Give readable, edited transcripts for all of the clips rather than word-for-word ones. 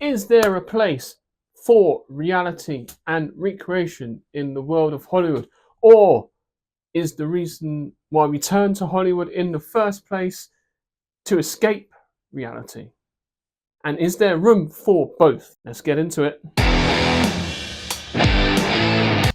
Is there a place for reality and recreation in the world of Hollywood? Or is the reason why we turn to Hollywood in the first place to escape reality? And is there room for both? Let's get into it.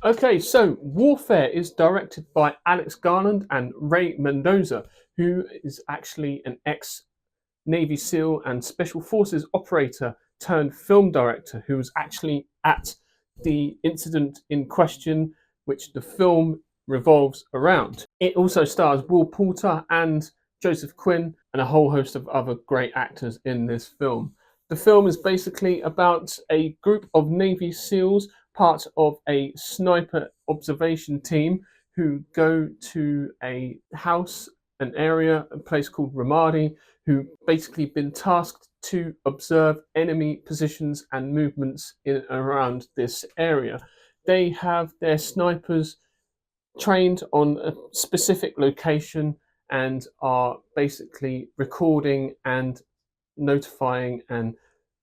Okay, so Warfare is directed by Alex Garland and Ray Mendoza, who is actually an ex-Navy SEAL and Special Forces operator turned film director who was actually at the incident in question, which the film revolves around. It also stars Will Poulter and Joseph Quinn and a whole host of other great actors in this film. The film is basically about a group of Navy SEALs, part of a sniper observation team, who go to a house, an area, a place called Ramadi, who basically been tasked to observe enemy positions and movements in and around this area. They have their snipers trained on a specific location and are basically recording and notifying and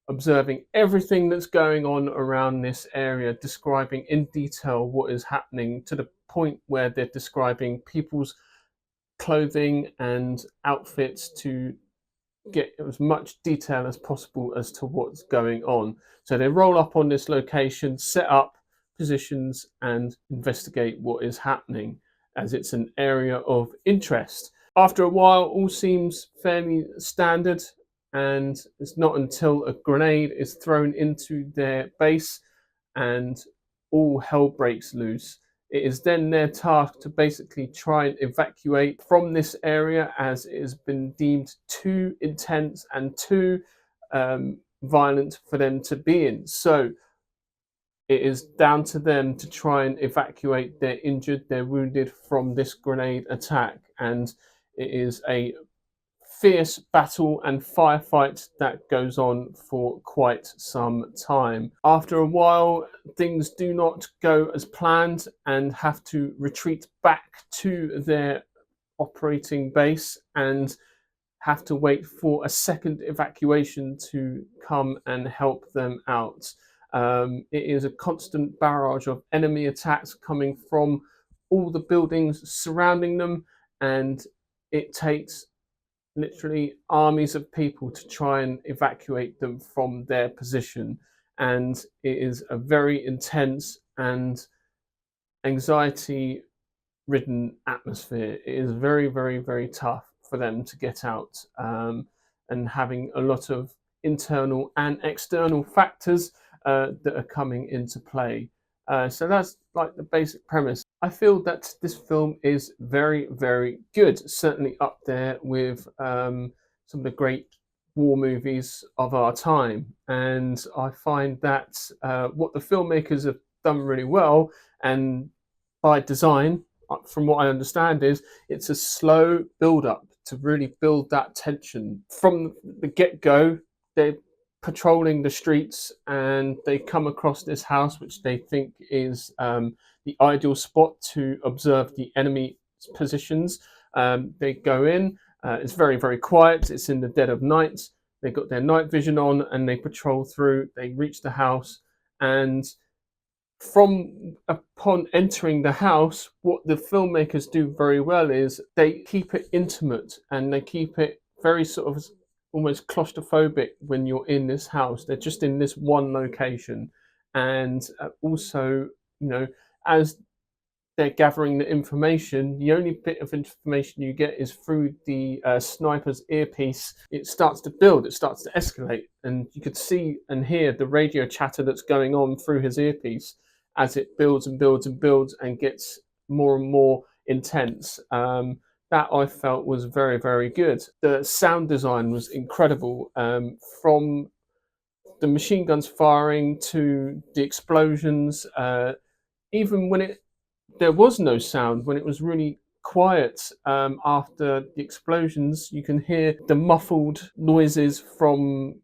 observing everything that's going on around this area, describing in detail what is happening, to the point where they're describing people's clothing and outfits to get as much detail as possible as to what's going on. So they roll up on this location, set up positions and investigate what is happening, as it's an area of interest. After a while, all seems fairly standard, and it's not until a grenade is thrown into their base and all hell breaks loose. It is then their task to basically try and evacuate from this area, as it has been deemed too intense and too violent for them to be in. So it is down to them to try and evacuate their injured, their wounded from this grenade attack. And it is a fierce battle and firefight that goes on for quite some time. After a while, things do not go as planned and have to retreat back to their operating base and have to wait for a second evacuation to come and help them out. It is a constant barrage of enemy attacks coming from all the buildings surrounding them, and it takes literally armies of people to try and evacuate them from their position. And it is a very intense and anxiety ridden atmosphere. It is very, very, very tough for them to get out, and having a lot of internal and external factors that are coming into play. So that's like the basic premise. I feel that this film is very, very good. Certainly up there with some of the great war movies of our time. And I find that what the filmmakers have done really well, and by design, from what I understand, is it's a slow build up to really build that tension. From the get-go, they're patrolling the streets and they come across this house which they think is the ideal spot to observe the enemy positions. They go in, it's very, very quiet, it's in the dead of night, they've got their night vision on and they patrol through, they reach the house, and from upon entering the house, what the filmmakers do very well is they keep it intimate and they keep it very sort of almost claustrophobic when you're in this house. They're just in this one location, and also, you know, as they're gathering the information, the only bit of information you get is through the sniper's earpiece. It starts to build, it starts to escalate, and you could see and hear the radio chatter that's going on through his earpiece as it builds and builds and builds and gets more and more intense. That I felt was very, very good. The sound design was incredible, from the machine guns firing to the explosions. Even when there was no sound, when it was really quiet after the explosions, you can hear the muffled noises from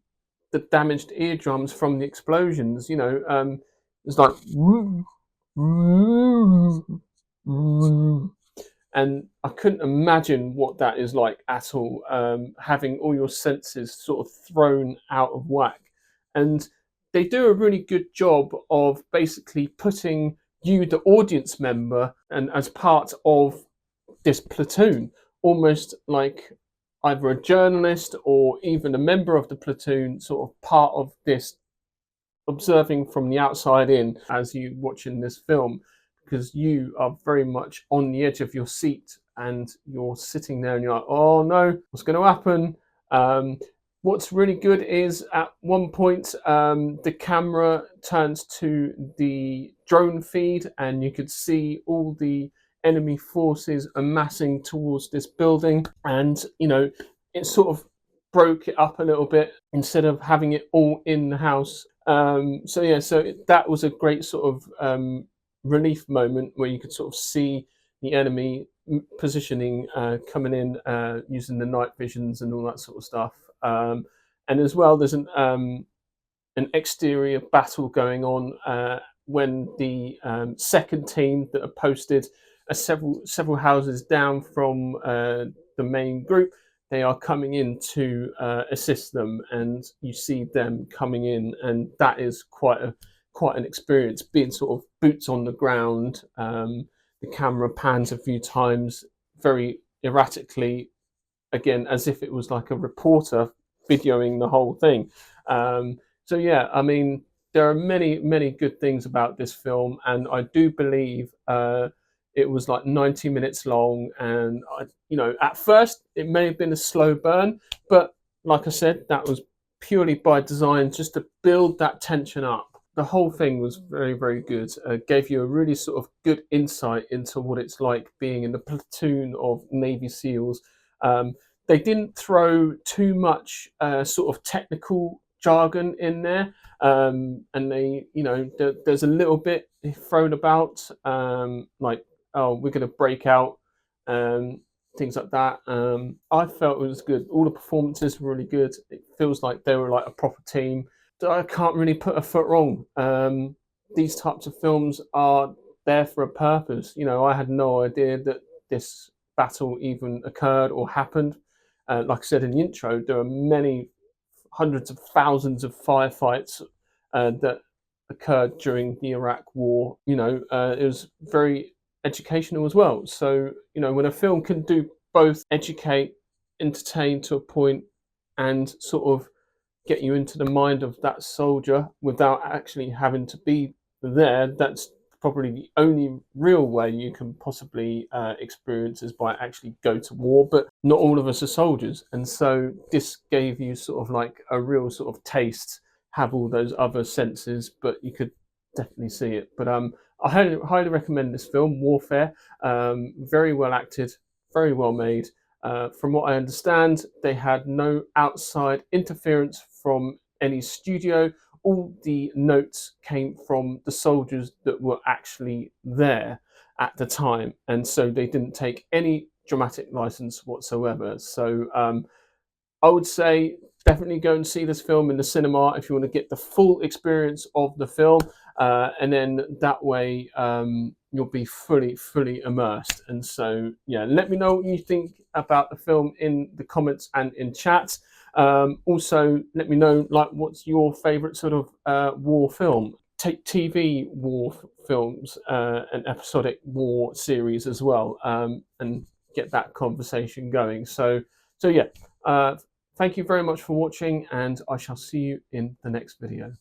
the damaged eardrums from the explosions. You know, it's like and I couldn't imagine what that is like at all, having all your senses sort of thrown out of whack. and they do a really good job of basically putting you, the audience member, and as part of this platoon, almost like either a journalist or even a member of the platoon, sort of part of this, observing from the outside in as you watching this film, because you are very much on the edge of your seat and you're sitting there and you're like, oh no, what's going to happen? Um, what's really good is at one point the camera turns to the drone feed and you could see all the enemy forces amassing towards this building, and it sort of broke it up a little bit instead of having it all in the house. So yeah, that was a great sort of relief moment where you could sort of see the enemy positioning, coming in, using the night visions and all that sort of stuff. And as well, there's an exterior battle going on when the second team that are posted several houses down from the main group, they are coming in to assist them, and you see them coming in, and that is quite an experience, being sort of boots on the ground. The camera pans a few times very erratically, again as if it was like a reporter videoing the whole thing. So yeah, I mean, there are many good things about this film, and I do believe it was like 90 minutes long, and at first it may have been a slow burn, but like I said, that was purely by design, just to build that tension up. The whole thing was very good. Gave you a really sort of good insight into what it's like being in the platoon of Navy SEALs. They didn't throw too much sort of technical jargon in there, and there's a little bit thrown about, like, oh, we're going to break out, things like that. I felt it was good. All the performances were really good. It feels like they were like a proper team. I can't really put a foot wrong. These types of films are there for a purpose. I had no idea that this battle even occurred or happened. Like I said in the intro, there are many hundreds of thousands of firefights that occurred during the Iraq War. It was very educational as well. So, when a film can do both educate, entertain to a point, and sort of get you into the mind of that soldier without actually having to be there, that's probably the only real way you can possibly experience, is by actually go to war. But not all of us are soldiers, and so this gave you sort of like a real sort of taste, have all those other senses, but you could definitely see it. But I highly recommend this film, Warfare. Very well acted, very well made. From what I understand, they had no outside interference from any studio. All the notes came from the soldiers that were actually there at the time, and so they didn't take any dramatic license whatsoever. So I would say definitely go and see this film in the cinema if you want to get the full experience of the film, and then that way you'll be fully immersed. And so yeah, let me know what you think about the film in the comments and in chat. Also, let me know, like, what's your favorite sort of war film? Take TV war films, and episodic war series as well, and get that conversation going. So yeah, thank you very much for watching, and I shall see you in the next video.